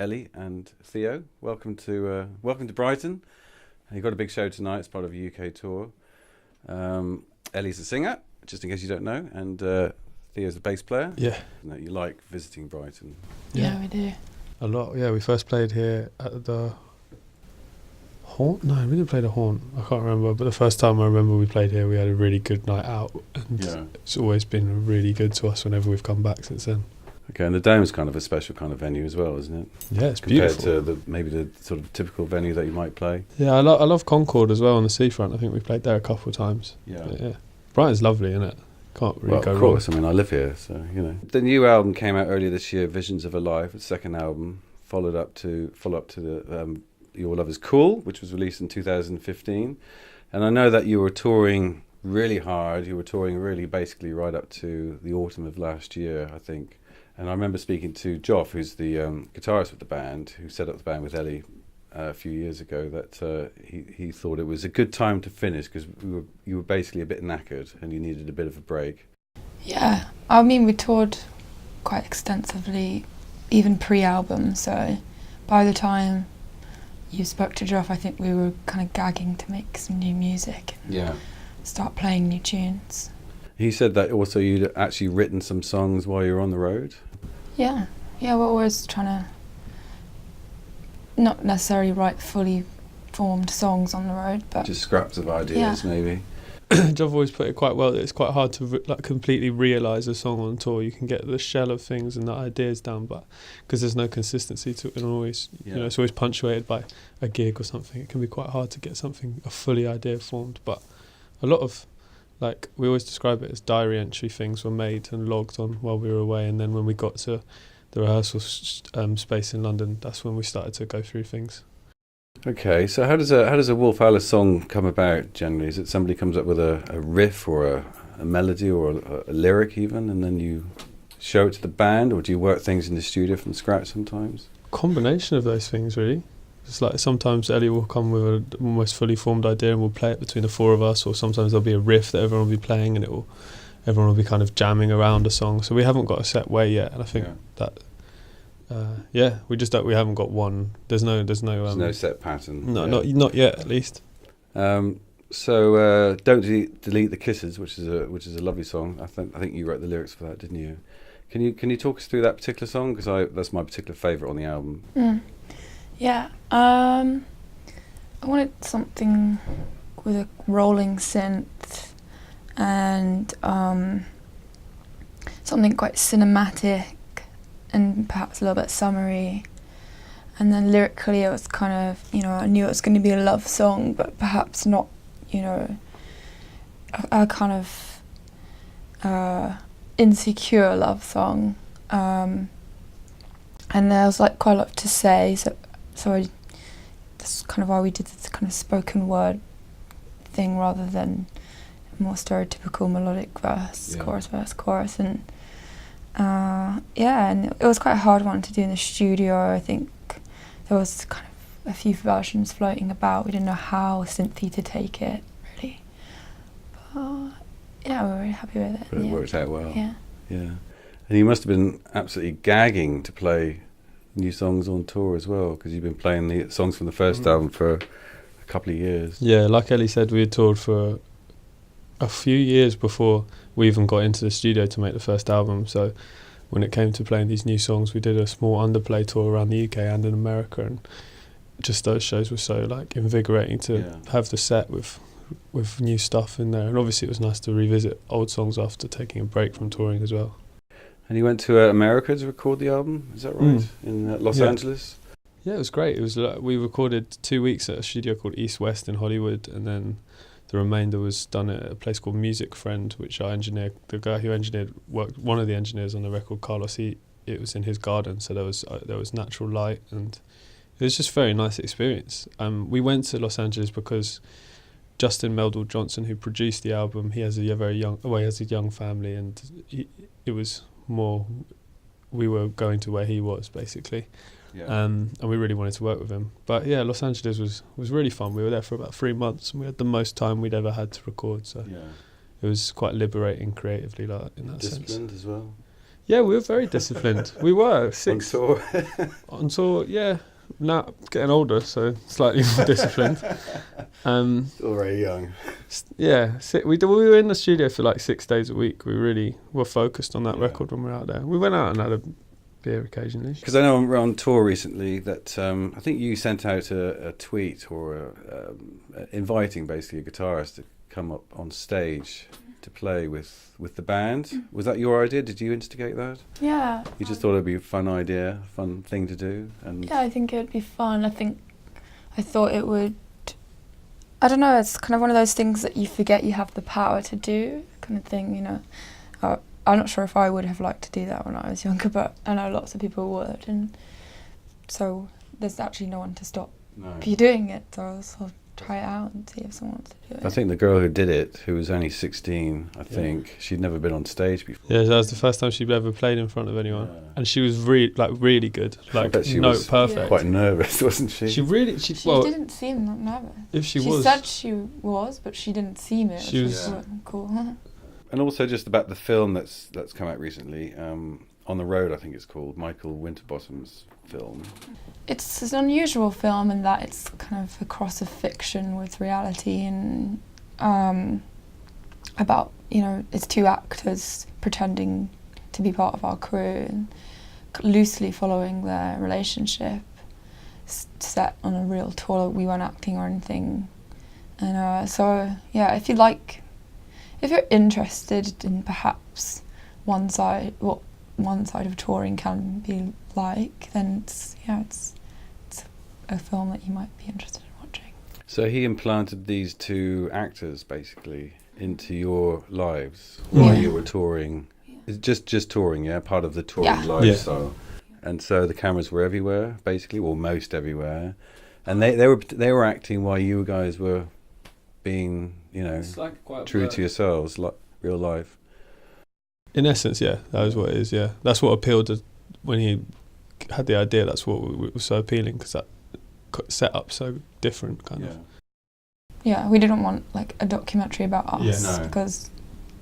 Ellie and Theo. Welcome to Brighton. You've got a big show tonight. It's part of a UK tour. Ellie's a singer, just in case you don't know, and Theo's the bass player. Yeah. You like visiting Brighton? Yeah, we do. A lot. Yeah, we first played here at the Haunt. No, we didn't play the Haunt. I can't remember. But the first time I remember we played here, we had a really good night out, and it's always been really good to us whenever we've come back since then. Okay, and the Dome's kind of a special kind of venue as well, isn't it? Yeah, it's compared beautiful. To maybe the sort of typical venue that you might play. Yeah, I love Concord as well on the seafront. I think we played there a couple of times. Yeah. Brighton's lovely, isn't it? Can't really go wrong. Of course. I mean, I live here, so you know. The new album came out earlier this year, Visions of a Life, the second album, follow up to the Your Love Is Cool, which was released in 2015. And I know that you were touring really hard. You were touring really basically right up to the autumn of last year, I think. And I remember speaking to Jeff, who's the guitarist with the band, who set up the band with Ellie a few years ago, that he thought it was a good time to finish because you were basically a bit knackered and you needed a bit of a break. Yeah, I mean, we toured quite extensively, even pre-album, so by the time you spoke to Jeff, I think we were kind of gagging to make some new music and start playing new tunes. He said that also you'd actually written some songs while you were on the road. Yeah, we're always trying to not necessarily write fully formed songs on the road, but just scraps of ideas, maybe. Jeff always put it quite well that it's quite hard to completely realise a song on tour. You can get the shell of things and the ideas down, but because there's no consistency to it, and always, it's always punctuated by a gig or something. It can be quite hard to get a fully idea formed. But a lot of, we always describe it as diary entry things were made and logged on while we were away, and then when we got to the rehearsal space in London, that's when we started to go through things. Okay, so how does a Wolf Alice song come about generally? Is it somebody comes up with a riff or a melody or a lyric even, and then you show it to the band, or do you work things in the studio from scratch sometimes? Combination of those things, really. It's like sometimes Ellie will come with an almost fully formed idea and we'll play it between the four of us, or sometimes there'll be a riff that everyone will be playing and everyone will be kind of jamming around a song. So we haven't got a set way yet, and I think that we haven't got one. There's no set pattern. No, not yet at least. So Don't Delete the Kisses, which is a lovely song. I think you wrote the lyrics for that, didn't you? Can you talk us through that particular song, because that's my particular favourite on the album. Yeah, I wanted something with a rolling synth and something quite cinematic and perhaps a little bit summary. And then lyrically it was kind of, I knew it was going to be a love song, but perhaps not, a kind of insecure love song. And there was quite a lot to say, so that's kind of why we did this kind of spoken word thing rather than more stereotypical melodic verse, chorus, and and it was quite a hard one to do in the studio. I think there was kind of a few versions floating about. We didn't know how synthy to take it, really. But we were really happy with it. But it worked out well. Yeah. And you must have been absolutely gagging to play new songs on tour as well, because you've been playing the songs from the first album for a couple of years. Yeah, like Ellie said, we had toured for a few years before we even got into the studio to make the first album. So when it came to playing these new songs, we did a small underplay tour around the UK and in America, and just those shows were so invigorating to have the set with new stuff in there. And obviously it was nice to revisit old songs after taking a break from touring as well. And you went to America to record the album, is that right? In Los Angeles? Yeah, it was great. It was we recorded 2 weeks at a studio called East West in Hollywood, and then the remainder was done at a place called Music Friend, which I engineered. The guy who engineered one of the engineers on the record, Carlos. It was in his garden, so there was natural light, and it was just a very nice experience. We went to Los Angeles because Justin Meldal Johnson, who produced the album, he has a young family, and it was more we were going to where he was basically. And we really wanted to work with him. But Los Angeles was really fun. We were there for about 3 months, and we had the most time we'd ever had to record, so it was quite liberating creatively in that sense. Disciplined as well. Yeah, we were very disciplined. We were six On tour. on tour. Yeah, now getting older, so slightly more disciplined. Still very young. Yeah, we were in the studio for like 6 days a week. We really were focused on that record when we were out there. We went out and had a beer occasionally. Because I know on tour recently that I think you sent out a tweet or inviting basically a guitarist to come up on stage to play with the band. Was that your idea? Did you instigate that? Yeah. You just thought it'd be a fun idea, fun thing to do? And Yeah, I think it would be fun. I thought it would, I don't know, it's kind of one of those things that you forget you have the power to do, kind of thing, you know. I'm not sure if I would have liked to do that when I was younger, but I know lots of people would, and so there's actually no one to stop you doing it, so I'll try it out and see if someone wants to do it. I think the girl who did it, who was only 16, I think, she'd never been on stage before. Yeah, that was the first time she'd ever played in front of anyone, and she was really good, like note perfect. Quite nervous, wasn't she? She didn't seem nervous. If she said she was, but she didn't seem it. She was cool. And also just about the film that's come out recently, On the Road, I think it's called, Michael Winterbottom's film. It's an unusual film in that it's kind of a cross of fiction with reality, and about, you know, it's two actors pretending to be part of our crew and loosely following their relationship, set on a real tour. We weren't acting or anything, and so yeah, if you're interested in perhaps one side of touring can be like, then it's a film that you might be interested in watching. So he implanted these two actors basically into your lives while you were touring. It's just touring, part of the touring lifestyle. And so the cameras were everywhere, basically, or most everywhere, and they were acting while you guys were being, you know, true to yourselves, like real life. In essence, yeah, that was what it is. Yeah, that's what appealed to when he had the idea. That's what was so appealing, because that set up so different, kind of. Yeah, we didn't want like a documentary about us because,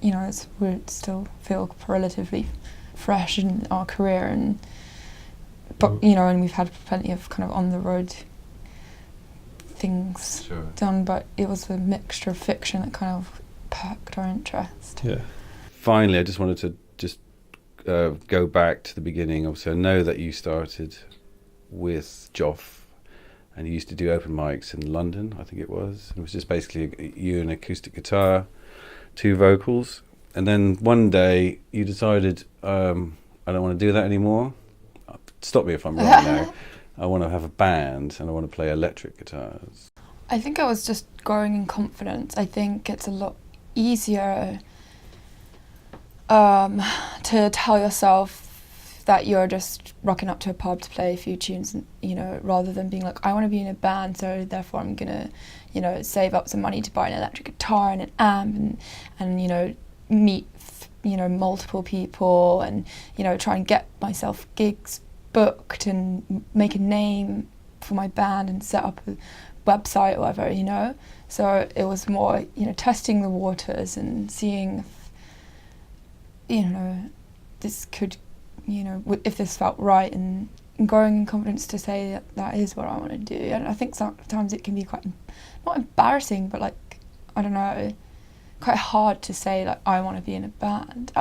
you know, we still feel relatively fresh in our career, but you know, and we've had plenty of kind of on the road things done, but it was a mixture of fiction that kind of perked our interest. Yeah. Finally, I just wanted to go back to the beginning. Obviously, I know that you started with Jeff, and you used to do open mics in London, I think it was. It was just basically you and acoustic guitar, 2 vocals, and then one day you decided, I don't want to do that anymore. Stop me if I'm wrong now. I want to have a band and I want to play electric guitars. I think I was just growing in confidence. I think it's a lot easier to tell yourself that you're just rocking up to a pub to play a few tunes, and, you know, rather than being like, I want to be in a band, so therefore I'm gonna, you know, save up some money to buy an electric guitar and an amp, and you know, meet, you know, multiple people, and, you know, try and get myself gigs booked and make a name for my band and set up a website or whatever, you know. So it was more, you know, testing the waters and seeing if, you know, this could, you know, if this felt right, and growing in confidence to say that that is what I want to do. And I think sometimes it can be quite, not embarrassing, but like, I don't know, quite hard to say like, I want to be in a band.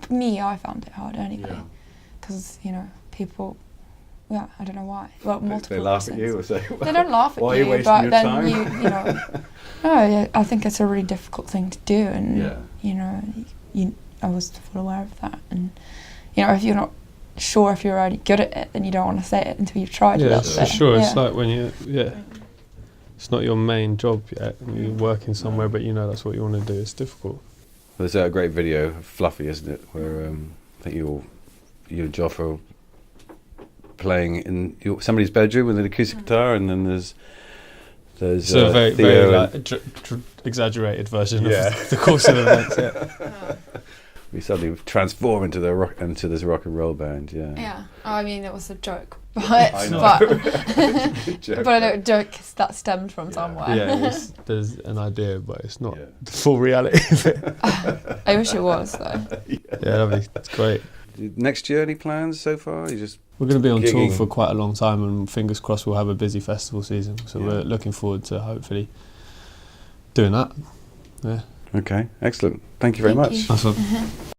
For me, I found it hard anyway, because, you know, people, I don't know why. Well, multiple They laugh reasons. at you or say, they don't laugh at why you, are you wasting but your then time? you know, I think it's a really difficult thing to do, and you know, I was full aware of that, and you know, if you're not sure if you're already good at it, then you don't want to say it until you've tried it. Yeah, for sure. It's like when it's not your main job yet, and you're working somewhere, but you know that's what you want to do. It's difficult. There's a great video of Fluffy, isn't it, where I think you and Jeff are playing in somebody's bedroom with an acoustic guitar, and then there's a very Theo like, exaggerated version of the course of events. Yeah. We suddenly transform into this rock and roll band. Yeah. I mean, it was a joke, but I know. but I know joke that stemmed from somewhere. Yeah, there's an idea, but it's not the full reality of it. I wish it was though. Yeah, that'd be great. Next year, any plans so far? You just We're going to be on tour gigging? for quite a long time, and fingers crossed we'll have a busy festival season. So Yeah. we're looking forward to hopefully doing that. Yeah. Okay, excellent. Thank you very Thank much. you. Awesome.